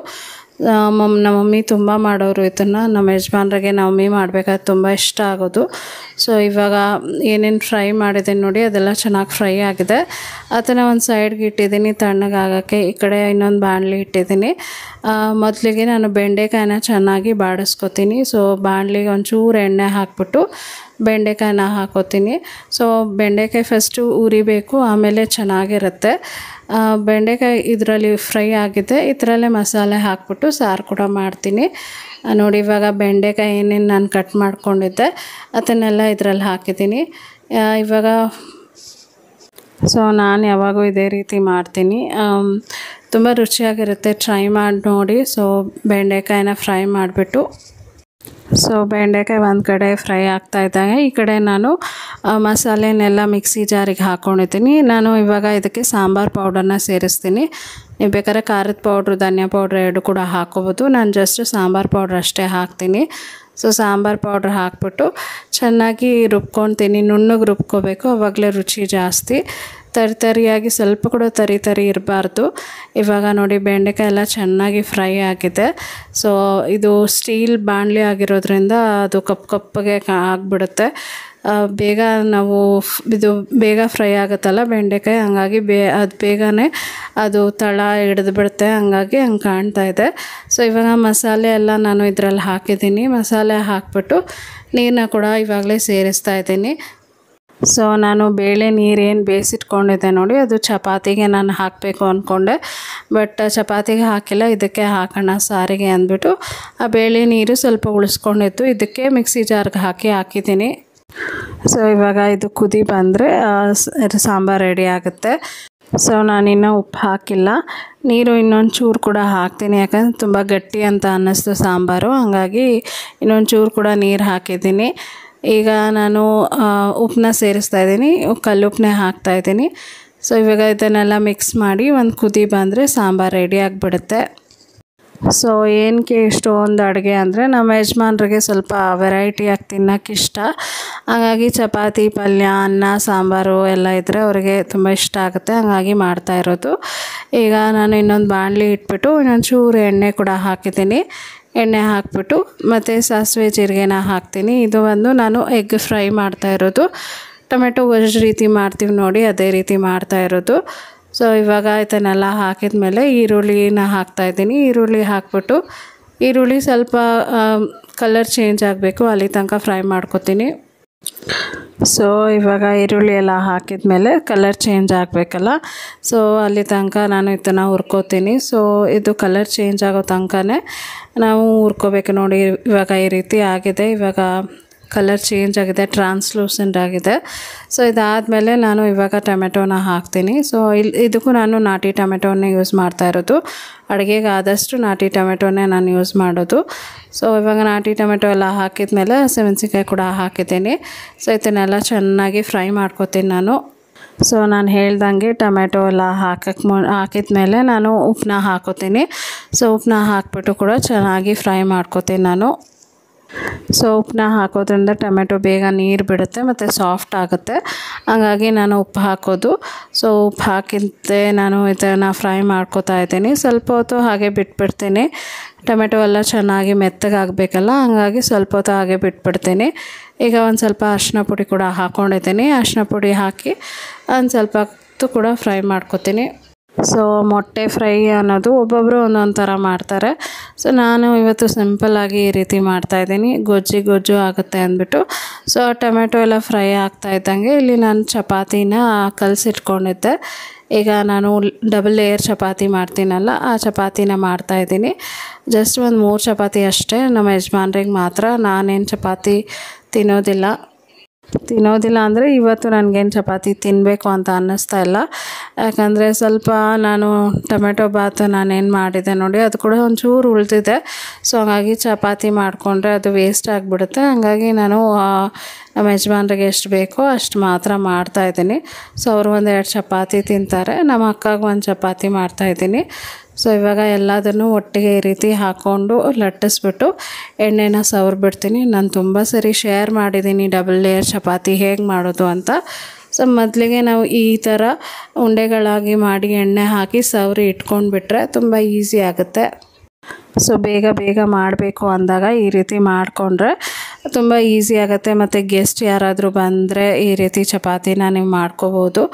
ನಮ್ಮ ಮಮ್ಮಿ ತುಂಬ ಮಾಡೋರು ಇದನ್ನು. ನಮ್ಮ ಯಜಮಾನ್ರಿಗೆ ಮಮ್ಮಿ ಮಾಡಬೇಕಾದ್ರೆ ತುಂಬ ಇಷ್ಟ ಆಗೋದು. ಸೊ ಇವಾಗ ಏನೇನು ಫ್ರೈ ಮಾಡಿದ್ದೀನಿ ನೋಡಿ, ಅದೆಲ್ಲ ಚೆನ್ನಾಗಿ ಫ್ರೈ ಆಗಿದೆ. ಅದನ್ನು ಒಂದು ಸೈಡ್ಗೆ ಇಟ್ಟಿದ್ದೀನಿ ತಣ್ಣಗಾಗೋಕ್ಕೆ. ಈ ಕಡೆ ಇನ್ನೊಂದು ಬಾಣಲಿ ಇಟ್ಟಿದ್ದೀನಿ. ಮೊದಲಿಗೆ ನಾನು ಬೆಂಡೆಕಾಯಿನ ಚೆನ್ನಾಗಿ ಬಾಡಿಸ್ಕೊತೀನಿ. ಸೊ ಬಾಣಲಿಗೆ ಒಂಚೂರು ಎಣ್ಣೆ ಹಾಕ್ಬಿಟ್ಟು ಬೆಂಡೆಕಾಯಿನ ಹಾಕೋತೀನಿ. ಸೊ ಬೆಂಡೆಕಾಯಿ ಫಸ್ಟು ಉರಿಬೇಕು, ಆಮೇಲೆ ಚೆನ್ನಾಗಿರುತ್ತೆ. ಬೆಂಡೆಕಾಯಿ ಇದರಲ್ಲಿ ಫ್ರೈ ಆಗಿದೆ. ಇದರಲ್ಲೇ ಮಸಾಲೆ ಹಾಕ್ಬಿಟ್ಟು ಸಾರು ಕೂಡ ಮಾಡ್ತೀನಿ ನೋಡಿ. ಇವಾಗ ಬೆಂಡೆಕಾಯಿ ಏನೇನು ನಾನು ಕಟ್ ಮಾಡ್ಕೊಂಡಿದ್ದೆ ಅದನ್ನೆಲ್ಲ ಇದರಲ್ಲಿ ಹಾಕಿದ್ದೀನಿ ಇವಾಗ. ಸೊ ನಾನು ಯಾವಾಗೂ ಇದೇ ರೀತಿ ಮಾಡ್ತೀನಿ. ತುಂಬ ರುಚಿಯಾಗಿರುತ್ತೆ, ಟ್ರೈ ಮಾಡಿ ನೋಡಿ. ಸೊ ಬೆಂಡೆಕಾಯಿನ ಫ್ರೈ ಮಾಡಿಬಿಟ್ಟು, ಸೊ ಬೆಂಡೆಕಾಯಿ ಒಂದು ಕಡೆ ಫ್ರೈ ಆಗ್ತಾ ಇದ್ದಾಗ ಈ ಕಡೆ ನಾನು ಮಸಾಲೆನೆಲ್ಲ ಮಿಕ್ಸಿ ಜಾರಿಗೆ ಹಾಕ್ಕೊಂಡಿದ್ದೀನಿ. ನಾನು ಇವಾಗ ಇದಕ್ಕೆ ಸಾಂಬಾರು ಪೌಡರ್ನ ಸೇರಿಸ್ತೀನಿ. ನೀವು ಬೇಕಾದ್ರೆ ಖಾರದ ಪೌಡ್ರು, ಧನಿಯಾ ಪೌಡ್ರ್ 2 ಕೂಡ ಹಾಕ್ಕೋಬೋದು. ನಾನು ಜಸ್ಟ್ ಸಾಂಬಾರು ಪೌಡ್ರ್ ಅಷ್ಟೇ ಹಾಕ್ತೀನಿ. ಸೊ ಸಾಂಬಾರು ಪೌಡ್ರ್ ಹಾಕ್ಬಿಟ್ಟು ಚೆನ್ನಾಗಿ ರುಬ್ಕೊತೀನಿ. ನುಣ್ಣಗೆ ರುಬ್ಕೋಬೇಕು, ಆವಾಗಲೇ ರುಚಿ ಜಾಸ್ತಿ. ತರಿಯಾಗಿ ಸ್ವಲ್ಪ ಕೂಡ ತರಿ ಇರಬಾರ್ದು. ಇವಾಗ ನೋಡಿ ಬೆಂಡೆಕಾಯಿ ಎಲ್ಲ ಚೆನ್ನಾಗಿ ಫ್ರೈ ಆಗಿದೆ. ಸೊ ಇದು ಸ್ಟೀಲ್ ಬಾಣಲಿ ಆಗಿರೋದ್ರಿಂದ ಅದು ಕಪ್ಪಗೆ ಆಗಿಬಿಡುತ್ತೆ. ಬೇಗ ಇದು ಬೇಗ ಫ್ರೈ ಆಗುತ್ತಲ್ಲ ಬೆಂಡೆಕಾಯಿ, ಹಂಗಾಗಿ ಅದು ಬೇಗನೆ ಅದು ತಳ ಹಿಡಿದು ಬಿಡುತ್ತೆ, ಹಂಗಾಗಿ ಹಂಗೆ ಕಾಣ್ತಾ ಇದೆ. ಸೊ ಇವಾಗ ಮಸಾಲೆ ಎಲ್ಲ ನಾನು ಇದರಲ್ಲಿ ಹಾಕಿದ್ದೀನಿ. ಮಸಾಲೆ ಹಾಕ್ಬಿಟ್ಟು ನೀರನ್ನ ಕೂಡ ಇವಾಗಲೇ ಸೇರಿಸ್ತಾ ಇದ್ದೀನಿ. ಸೊ ನಾನು ಬೇಳೆ ನೀರೇನು ಬೇಯಿಸಿಟ್ಕೊಂಡಿದ್ದೆ ನೋಡಿ, ಅದು ಚಪಾತಿಗೆ ನಾನು ಹಾಕಬೇಕು ಅಂದ್ಕೊಂಡೆ. ಬಟ್ ಚಪಾತಿಗೆ ಹಾಕಿಲ್ಲ, ಇದಕ್ಕೆ ಹಾಕೋಣ ಸಾರಿಗೆ ಅಂದ್ಬಿಟ್ಟು ಆ ಬೇಳೆ ನೀರು ಸ್ವಲ್ಪ ಉಳಿಸ್ಕೊಂಡಿತ್ತು, ಇದಕ್ಕೆ ಮಿಕ್ಸಿ ಜಾರ್ಗೆ ಹಾಕಿದ್ದೀನಿ. ಸೊ ಇವಾಗ ಇದು ಕುದಿ ಬಂದರೆ ಸಾಂಬಾರು ರೆಡಿ ಆಗುತ್ತೆ. ಸೊ ನಾನಿನ್ನೂ ಉಪ್ಪು ಹಾಕಿಲ್ಲ, ನೀರು ಇನ್ನೊಂದು ಚೂರು ಕೂಡ ಹಾಕ್ತೀನಿ, ಯಾಕಂದರೆ ತುಂಬ ಗಟ್ಟಿ ಅಂತ ಅನ್ನಿಸ್ತು ಸಾಂಬಾರು, ಹಾಗಾಗಿ ಇನ್ನೊಂದು ಚೂರು ಕೂಡ ನೀರು ಹಾಕಿದ್ದೀನಿ. ಈಗ ನಾನು ಉಪ್ಪನ್ನ ಸೇರಿಸ್ತಾಯಿದ್ದೀನಿ, ಕಲ್ಲುಪ್ಪನ್ನೇ ಹಾಕ್ತಾಯಿದ್ದೀನಿ. ಸೊ ಇವಾಗ ಇದನ್ನೆಲ್ಲ ಮಿಕ್ಸ್ ಮಾಡಿ ಒಂದು ಕುದಿ ಬಂದರೆ ಸಾಂಬಾರು ರೆಡಿ ಆಗಿಬಿಡುತ್ತೆ. ಸೊ ಏನಕ್ಕೆ ಇಷ್ಟೊಂದು ಅಡುಗೆ ಅಂದರೆ ನಮ್ಮ ಯಜಮಾನ್ರಿಗೆ ಸ್ವಲ್ಪ ವೆರೈಟಿಯಾಗಿ ತಿನ್ನೋಕ್ಕೆ ಇಷ್ಟ, ಹಾಗಾಗಿ ಚಪಾತಿ, ಪಲ್ಯ, ಅನ್ನ, ಸಾಂಬಾರು ಎಲ್ಲ ಇದ್ದರೆ ಅವ್ರಿಗೆ ತುಂಬ ಇಷ್ಟ ಆಗುತ್ತೆ, ಹಾಗಾಗಿ ಮಾಡ್ತಾಯಿರೋದು. ಈಗ ನಾನು ಇನ್ನೊಂದು ಬಾಣಲಿ ಇಟ್ಬಿಟ್ಟು ಇನ್ನೊಂದು ಚೂರು ಎಣ್ಣೆ ಕೂಡ ಹಾಕಿದ್ದೀನಿ. ಎಣ್ಣೆ ಹಾಕ್ಬಿಟ್ಟು ಮತ್ತು ಸಾಸಿವೆ ಜೀರಿಗೆನ ಹಾಕ್ತೀನಿ. ಇದು ನಾನು ಎಗ್ ಫ್ರೈ ಮಾಡ್ತಾಯಿರೋದು, ಟೊಮೆಟೊ ಗೊಜ್ಜು ರೀತಿ ಮಾಡ್ತೀವಿ ನೋಡಿ, ಅದೇ ರೀತಿ ಮಾಡ್ತಾಯಿರೋದು. ಸೊ ಇವಾಗ ಇದನ್ನೆಲ್ಲ ಹಾಕಿದ ಮೇಲೆ ಈರುಳ್ಳಿನ ಹಾಕ್ತಾಯಿದ್ದೀನಿ. ಈರುಳ್ಳಿ ಹಾಕ್ಬಿಟ್ಟು ಈರುಳ್ಳಿ ಸ್ವಲ್ಪ ಕಲರ್ ಚೇಂಜ್ ಆಗಬೇಕು, ಅಲ್ಲಿ ತನಕ ಫ್ರೈ ಮಾಡ್ಕೊತೀನಿ. ಸೊ ಇವಾಗ ಈರುಳ್ಳಿ ಎಲ್ಲ ಹಾಕಿದ ಮೇಲೆ ಕಲರ್ ಚೇಂಜ್ ಆಗಬೇಕಲ್ಲ, ಸೊ ಅಲ್ಲಿ ತನಕ ನಾನು ಇದನ್ನು ಹುರ್ಕೋತೀನಿ. ಸೊ ಇದು ಕಲರ್ ಚೇಂಜ್ ಆಗೋ ತನಕನೇ ನಾವು ಹುರ್ಕೋಬೇಕು ನೋಡಿ. ಇವಾಗ ಈ ರೀತಿ ಆಗಿದೆ, ಇವಾಗ ಕಲರ್ ಚೇಂಜ್ ಆಗಿದೆ, ಟ್ರಾನ್ಸ್ಲೂಸೆಂಟ್ ಆಗಿದೆ. ಸೊ ಇದಾದಮೇಲೆ ನಾನು ಇವಾಗ ಟೊಮೆಟೊನ ಹಾಕ್ತೀನಿ. ಸೊ ಇದಕ್ಕೂ ನಾನು ನಾಟಿ ಟೊಮೆಟೊನೇ ಯೂಸ್ ಮಾಡ್ತಾಯಿರೋದು, ಅಡುಗೆಗೆ ಆದಷ್ಟು ನಾಟಿ ಟೊಮೆಟೊನೇ ನಾನು ಯೂಸ್ ಮಾಡೋದು. ಸೊ ಇವಾಗ ನಾಟಿ ಟೊಮೆಟೊ ಎಲ್ಲ ಹಾಕಿದ ಮೇಲೆ ಹಸಿಮೆಣಸಿನ್ಕಾಯಿ ಕೂಡ ಹಾಕಿದ್ದೀನಿ. ಸೊ ಇದನ್ನೆಲ್ಲ ಚೆನ್ನಾಗಿ ಫ್ರೈ ಮಾಡ್ಕೊತೀನಿ ನಾನು. ಸೊ ನಾನು ಹೇಳ್ದಂಗೆ ಟೊಮೆಟೊ ಎಲ್ಲ ಹಾಕಿದ ಮೇಲೆ ನಾನು ಉಪ್ಪನ್ನ ಹಾಕೋತೀನಿ. ಸೊ ಉಪ್ಪನ್ನ ಹಾಕ್ಬಿಟ್ಟು ಕೂಡ ಚೆನ್ನಾಗಿ ಫ್ರೈ ಮಾಡ್ಕೊತೀನಿ ನಾನು. ಸೊ ಉಪ್ಪನ್ನ ಹಾಕೋದ್ರಿಂದ ಟೊಮೆಟೊ ಬೇಗ ನೀರು ಬಿಡುತ್ತೆ ಮತ್ತು ಸಾಫ್ಟ್ ಆಗುತ್ತೆ, ಹಾಗಾಗಿ ನಾನು ಉಪ್ಪು ಹಾಕೋದು. ಸೊ ಉಪ್ಪು ಹಾಕಿದ್ದೆ ನಾನು ಇದನ್ನು ಫ್ರೈ ಮಾಡ್ಕೊತಾ ಇದ್ದೀನಿ. ಸ್ವಲ್ಪ ಹೊತ್ತು ಹಾಗೆ ಬಿಟ್ಬಿಡ್ತೀನಿ, ಟೊಮೆಟೊ ಎಲ್ಲ ಚೆನ್ನಾಗಿ ಮೆತ್ತಗಾಗಬೇಕಲ್ಲ, ಹಾಗಾಗಿ ಸ್ವಲ್ಪ ಹೊತ್ತು ಹಾಗೆ ಬಿಟ್ಬಿಡ್ತೀನಿ. ಈಗ ಒಂದು ಸ್ವಲ್ಪ ಅರಿಶಿನ ಪುಡಿ ಕೂಡ ಹಾಕ್ಕೊಂಡಿದ್ದೀನಿ. ಅರಿಶಿನ ಪುಡಿ ಹಾಕಿ ಒಂದು ಸ್ವಲ್ಪ ಹೊತ್ತು ಕೂಡ ಫ್ರೈ ಮಾಡ್ಕೊತೀನಿ. ಸೊ ಮೊಟ್ಟೆ ಫ್ರೈ ಅನ್ನೋದು ಒಬ್ಬೊಬ್ಬರು ಒಂದೊಂದು ಥರ ಮಾಡ್ತಾರೆ. ಸೊ ನಾನು ಇವತ್ತು ಸಿಂಪಲ್ಲಾಗಿ ಈ ರೀತಿ ಮಾಡ್ತಾಯಿದ್ದೀನಿ, ಗೊಜ್ಜು ಆಗುತ್ತೆ ಅಂದ್ಬಿಟ್ಟು. ಸೊ ಟೊಮೆಟೊ ಎಲ್ಲ ಫ್ರೈ ಆಗ್ತಾ ಇದ್ದಂಗೆ ಇಲ್ಲಿ ನಾನು ಚಪಾತಿನ ಕಲಸಿಟ್ಕೊಂಡಿದ್ದೆ. ಈಗ ನಾನು ಡಬಲ್ ಲೇಯರ್ ಚಪಾತಿ ಮಾಡ್ತೀನಲ್ಲ, ಆ ಚಪಾತಿನ ಮಾಡ್ತಾಯಿದ್ದೀನಿ. ಜಸ್ಟ್ ಒಂದು 3 ಚಪಾತಿ ಅಷ್ಟೇ, ನಮ್ಮ ಯಜಮಾನ್ರಿಗೆ ಮಾತ್ರ. ನಾನೇನು ಚಪಾತಿ ತಿನ್ನೋದಿಲ್ಲ ಅಂದರೆ ಇವತ್ತು ನನಗೇನು ಚಪಾತಿ ತಿನ್ನಬೇಕು ಅಂತ ಅನ್ನಿಸ್ತಾ ಇಲ್ಲ, ಯಾಕಂದರೆ ಸ್ವಲ್ಪ ನಾನು ಟೊಮೆಟೊ ಬಾತ್ ನಾನೇನು ಮಾಡಿದೆ ನೋಡಿ, ಅದು ಕೂಡ ಒಂಚೂರು ಉಳಿದಿದೆ. ಸೊ ಹಾಗಾಗಿ ಚಪಾತಿ ಮಾಡಿಕೊಂಡ್ರೆ ಅದು ವೇಸ್ಟ್ ಆಗಿಬಿಡುತ್ತೆ, ಹಾಗಾಗಿ ನಾನು ನಮ್ಮ ಯಜಮಾನ್ರಿಗೆ ಎಷ್ಟು ಬೇಕೋ ಅಷ್ಟು ಮಾತ್ರ ಮಾಡ್ತಾಯಿದ್ದೀನಿ. ಸೊ ಅವರು 1-2 ಚಪಾತಿ ತಿಂತಾರೆ, ನಮ್ಮ ಅಕ್ಕಗೆ 1 ಚಪಾತಿ ಮಾಡ್ತಾಯಿದ್ದೀನಿ. ಸೊ ಇವಾಗ ಎಲ್ಲದನ್ನು ಒಟ್ಟಿಗೆ ಈ ರೀತಿ ಹಾಕ್ಕೊಂಡು ಲಟ್ಟಿಸ್ಬಿಟ್ಟು ಎಣ್ಣೆನ ಸವರ್ಬಿಡ್ತೀನಿ. ನಾನು ತುಂಬ ಸರಿ ಶೇರ್ ಮಾಡಿದ್ದೀನಿ ಡಬಲ್ ಲೇಯರ್ ಚಪಾತಿ ಹೇಗೆ ಮಾಡೋದು ಅಂತ. ಸೊ ಮೊದಲಿಗೆ ನಾವು ಈ ಥರ ಉಂಡೆಗಳಾಗಿ ಮಾಡಿ ಎಣ್ಣೆ ಹಾಕಿ ಸವರಿ ಇಟ್ಕೊಂಡ್ಬಿಟ್ರೆ ತುಂಬ ಈಸಿ ಆಗುತ್ತೆ. ಸೊ ಬೇಗ ಮಾಡಬೇಕು ಅಂದಾಗ ಈ ರೀತಿ ಮಾಡಿಕೊಂಡ್ರೆ ತುಂಬ ಈಸಿ ಆಗುತ್ತೆ. ಮತ್ತು ಗೆಸ್ಟ್ ಯಾರಾದರೂ ಬಂದರೆ ಈ ರೀತಿ ಚಪಾತಿನ ನೀವು ಮಾಡ್ಕೋಬೋದು.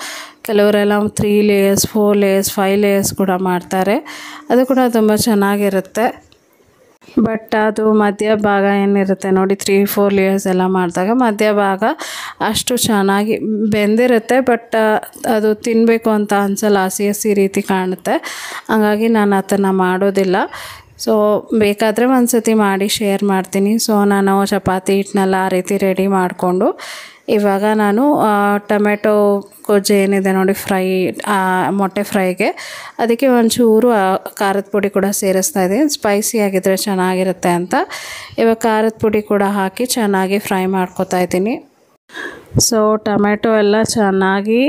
ಕೆಲವರೆಲ್ಲ 3 ಲೇಯರ್ಸ್, 4 ಲೇಯರ್ಸ್, 5 ಲೇಯರ್ಸ್ ಕೂಡ ಮಾಡ್ತಾರೆ, ಅದು ಕೂಡ ತುಂಬ ಚೆನ್ನಾಗಿರುತ್ತೆ. ಬಟ್ ಅದು ಮಧ್ಯ ಭಾಗ ಏನಿರುತ್ತೆ ನೋಡಿ, 3-4 ಲೇಯರ್ಸ್ ಎಲ್ಲ ಮಾಡಿದಾಗ ಮಧ್ಯ ಭಾಗ ಅಷ್ಟು ಚೆನ್ನಾಗಿ ಬೆಂದಿರುತ್ತೆ, ಬಟ್ ಅದು ತಿನ್ನಬೇಕು ಅಂತ ಅನಿಸಲ್ಲ, ಹಸಿ ರೀತಿ ಕಾಣುತ್ತೆ. ಹಾಗಾಗಿ ನಾನು ಅದನ್ನು ಮಾಡೋದಿಲ್ಲ. ಸೊ ಬೇಕಾದರೆ ಒಂದು ಸತಿ ಮಾಡಿ ಶೇರ್ ಮಾಡ್ತೀನಿ. ಸೊ ನಾನು ಚಪಾತಿ ಹಿಟ್ಟನ್ನೆಲ್ಲ ಆ ರೀತಿ ರೆಡಿ ಮಾಡಿಕೊಂಡು ಇವಾಗ ನಾನು ಟೊಮೆಟೊ ಗೊಜ್ಜು ಏನಿದೆ ನೋಡಿ ಫ್ರೈ, ಮೊಟ್ಟೆ ಫ್ರೈಗೆ ಅದಕ್ಕೆ ಒಂಚೂರು ಖಾರದ ಪುಡಿ ಕೂಡ ಸೇರಿಸ್ತಾ ಇದ್ದೀನಿ, ಸ್ಪೈಸಿ ಆಗಿದ್ದರೆ ಚೆನ್ನಾಗಿರುತ್ತೆ ಅಂತ. ಇವಾಗ ಖಾರದ ಪುಡಿ ಕೂಡ ಹಾಕಿ ಚೆನ್ನಾಗಿ ಫ್ರೈ ಮಾಡ್ಕೊತಾ ಇದ್ದೀನಿ. ಸೊ ಟೊಮೆಟೊ ಎಲ್ಲ ಚೆನ್ನಾಗಿ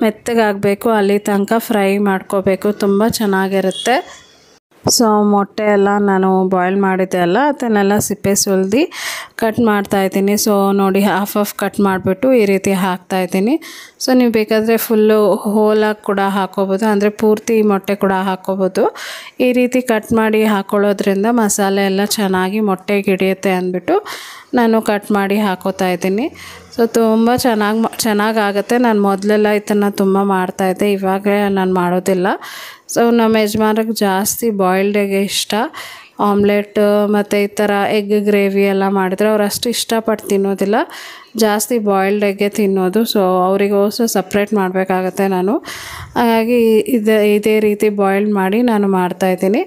ಮೆತ್ತಗಾಗಬೇಕು, ಅಲ್ಲಿ ತನಕ ಫ್ರೈ ಮಾಡ್ಕೋಬೇಕು, ತುಂಬ ಚೆನ್ನಾಗಿರುತ್ತೆ. ಸೊ ಮೊಟ್ಟೆ ಎಲ್ಲ ನಾನು ಬಾಯ್ಲ್ ಮಾಡಿದ್ದೆ ಅಲ್ಲ, ಅದನ್ನೆಲ್ಲ ಸಿಪ್ಪೆ ಸುಲಿದು ಕಟ್ ಮಾಡ್ತಾಯಿದ್ದೀನಿ. ಸೊ ನೋಡಿ ಹಾಫ್ ಕಟ್ ಮಾಡಿಬಿಟ್ಟು ಈ ರೀತಿ ಹಾಕ್ತಾಯಿದ್ದೀನಿ. ಸೊ ನೀವು ಬೇಕಾದರೆ ಫುಲ್ಲು ಹೋಲಾಗಿ ಕೂಡ ಹಾಕ್ಕೋಬೋದು, ಅಂದರೆ ಪೂರ್ತಿ ಮೊಟ್ಟೆ ಕೂಡ ಹಾಕ್ಕೋಬೋದು. ಈ ರೀತಿ ಕಟ್ ಮಾಡಿ ಹಾಕ್ಕೊಳ್ಳೋದ್ರಿಂದ ಮಸಾಲೆ ಎಲ್ಲ ಚೆನ್ನಾಗಿ ಮೊಟ್ಟೆಗೆ ಹಿಡಿಯುತ್ತೆ ಅಂದ್ಬಿಟ್ಟು ನಾನು ಕಟ್ ಮಾಡಿ ಹಾಕೋತಾ ಇದ್ದೀನಿ. ಸೊ ತುಂಬ ಚೆನ್ನಾಗಾಗುತ್ತೆ. ನಾನು ಮೊದಲೆಲ್ಲ ಇದನ್ನು ತುಂಬ ಮಾಡ್ತಾಯಿದ್ದೆ, ಇವಾಗ ನಾನು ಮಾಡೋದಿಲ್ಲ. ಸೊ ನಮ್ಮ ಯಜಮಾನ್ರಿಗೆ ಜಾಸ್ತಿ ಬಾಯ್ಲ್ಡ್ ಎಗ್ ಇಷ್ಟ, ಆಮ್ಲೆಟ್ ಮತ್ತು ಈ ಥರ ಎಗ್ ಗ್ರೇವಿ ಎಲ್ಲ ಮಾಡಿದ್ರೆ ಅವ್ರು ಅಷ್ಟು ಇಷ್ಟಪಟ್ಟು ತಿನ್ನೋದಿಲ್ಲ, ಜಾಸ್ತಿ ಬಾಯ್ಲ್ಡ್ ಎಗ್ಗೆ ತಿನ್ನೋದು. ಸೊ ಅವರಿಗೋಸ್ಕರ ಸಪ್ರೇಟ್ ಮಾಡಬೇಕಾಗತ್ತೆ ನಾನು, ಹಾಗಾಗಿ ಇದೇ ರೀತಿ ಬಾಯ್ಲ್ಡ್ ಮಾಡಿ ನಾನು ಮಾಡ್ತಾಯಿದ್ದೀನಿ.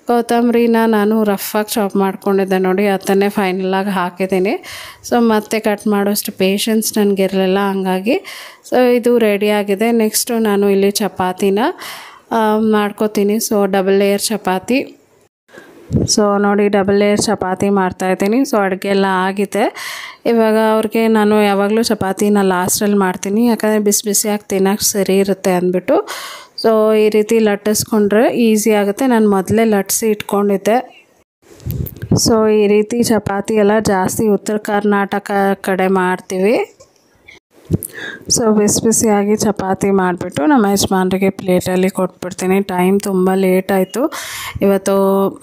ಕೊತ್ತಂಬರಿನ ನಾನು ರಫಾಗಿ ಚಾಪ್ ಮಾಡ್ಕೊಂಡಿದ್ದೆ ನೋಡಿ, ಅದನ್ನೇ ಫೈನಲಾಗಿ ಹಾಕಿದ್ದೀನಿ. ಸೊ ಮತ್ತೆ ಕಟ್ ಮಾಡೋಷ್ಟು ಪೇಷನ್ಸ್ ನನಗಿರಲಿಲ್ಲ, ಹಂಗಾಗಿ ಸೊ ಇದು ರೆಡಿಯಾಗಿದೆ. ನೆಕ್ಸ್ಟು ನಾನು ಇಲ್ಲಿ ಚಪಾತಿನ ಮಾಡ್ಕೋತೀನಿ. So double layer chapati. So ನೋಡಿ ಡಬಲ್ ಲೇಯರ್ ಚಪಾತಿ ಮಾಡ್ತಾಯಿದ್ದೀನಿ. ಸೊ ಅಡುಗೆ ಎಲ್ಲ ಆಗಿದೆ. ಇವಾಗ ಅವ್ರಿಗೆ ನಾನು ಯಾವಾಗಲೂ ಚಪಾತಿನ ಲಾಸ್ಟಲ್ಲಿ ಮಾಡ್ತೀನಿ, ಯಾಕಂದರೆ ಬಿಸಿ ಬಿಸಿಯಾಗಿ ತಿನ್ನೋಕ್ಕೆ ಸರಿ ಇರುತ್ತೆ ಅಂದ್ಬಿಟ್ಟು. ಸೊ ಈ ರೀತಿ ಲಟ್ಟಿಸ್ಕೊಂಡ್ರೆ ಈಸಿ ಆಗುತ್ತೆ. ನಾನು ಮೊದಲೇ ಲಟ್ಟಿಸಿ ಇಟ್ಕೊಂಡಿದ್ದೆ. ಸೊ ಈ ರೀತಿ ಚಪಾತಿ ಎಲ್ಲ ಜಾಸ್ತಿ ಉತ್ತರ ಕರ್ನಾಟಕ ಕಡೆ ಮಾಡ್ತೀವಿ. ಸೊ ಬಿಸಿ ಬಿಸಿಯಾಗಿ ಚಪಾತಿ ಮಾಡಿಬಿಟ್ಟು ನಮ್ಮ ಯಜಮಾನ್ರಿಗೆ ಪ್ಲೇಟಲ್ಲಿ ಕೊಟ್ಬಿಡ್ತೀನಿ. ಟೈಮ್ ತುಂಬ ಲೇಟ್ ಆಯಿತು ಇವತ್ತು,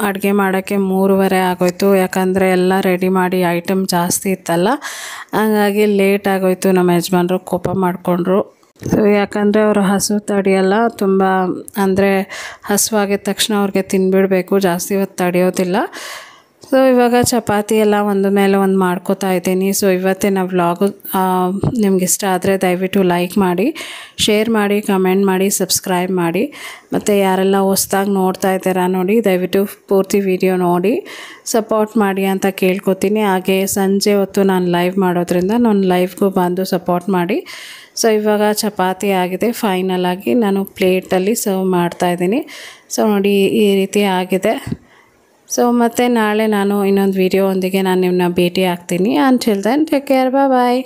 ಅಡುಗೆ ಮಾಡೋಕ್ಕೆ 3:30 ಆಗೋಯ್ತು. ಯಾಕಂದರೆ ಎಲ್ಲ ರೆಡಿ ಮಾಡಿ ಐಟಮ್ ಜಾಸ್ತಿ ಇತ್ತಲ್ಲ, ಹಂಗಾಗಿ ಲೇಟ್ ಆಗೋಯ್ತು. ನಮ್ಮ ಯಜಮಾನ್ರು ಕೋಪ ಮಾಡಿಕೊಂಡ್ರು. ಸೊ ಯಾಕಂದರೆ ಅವರು ಹಸು ತಡೆಯಲ್ಲ, ತುಂಬ ಅಂದರೆ ಹಸುವಾಗಿದ್ದ ತಕ್ಷಣ ಅವ್ರಿಗೆ ತಿನ್ಬಿಡಬೇಕು, ಜಾಸ್ತಿ ಹೊತ್ತು ತಡೆಯೋದಿಲ್ಲ. ಸೊ ಇವಾಗ ಚಪಾತಿ ಎಲ್ಲ ಒಂದು ಮೇಲೆ ಒಂದು ಮಾಡ್ಕೋತಾ ಇದ್ದೀನಿ. ಸೊ ಇವತ್ತಿನ ವ್ಲಾಗು ನಿಮ್ಗೆ ಇಷ್ಟ ಆದರೆ ದಯವಿಟ್ಟು ಲೈಕ್ ಮಾಡಿ, ಶೇರ್ ಮಾಡಿ, ಕಮೆಂಟ್ ಮಾಡಿ, ಸಬ್ಸ್ಕ್ರೈಬ್ ಮಾಡಿ. ಮತ್ತು ಯಾರೆಲ್ಲ ಹೊಸ್ದಾಗಿ ನೋಡ್ತಾ ಇದ್ದೀರಾ ನೋಡಿ, ದಯವಿಟ್ಟು ಪೂರ್ತಿ ವಿಡಿಯೋ ನೋಡಿ ಸಪೋರ್ಟ್ ಮಾಡಿ ಅಂತ ಕೇಳ್ಕೊತೀನಿ. ಹಾಗೆ ಸಂಜೆ ಹೊತ್ತು ನಾನು ಲೈವ್ ಮಾಡೋದ್ರಿಂದ ನನ್ನ ಲೈವ್ಗೂ ಬಂದು ಸಪೋರ್ಟ್ ಮಾಡಿ. ಸೊ ಇವಾಗ ಚಪಾತಿ ಆಗಿದೆ. ಫೈನಲಾಗಿ ನಾನು ಪ್ಲೇಟಲ್ಲಿ ಸರ್ವ್ ಮಾಡ್ತಾಯಿದ್ದೀನಿ. ಸೊ ನೋಡಿ ಈ ರೀತಿ ಆಗಿದೆ. ಸೊ ಮತ್ತು ನಾಳೆ ನಾನು ಇನ್ನೊಂದು ವಿಡಿಯೋ ಒಂದಿಗೆ ನಾನು ನಿಮ್ಮನ್ನ ಭೇಟಿ ಆಗ್ತೀನಿ. ಅಂಟಿಲ್ ದೆನ್ ಟೇಕ್ ಕೇರ್, ಬಾಯ್.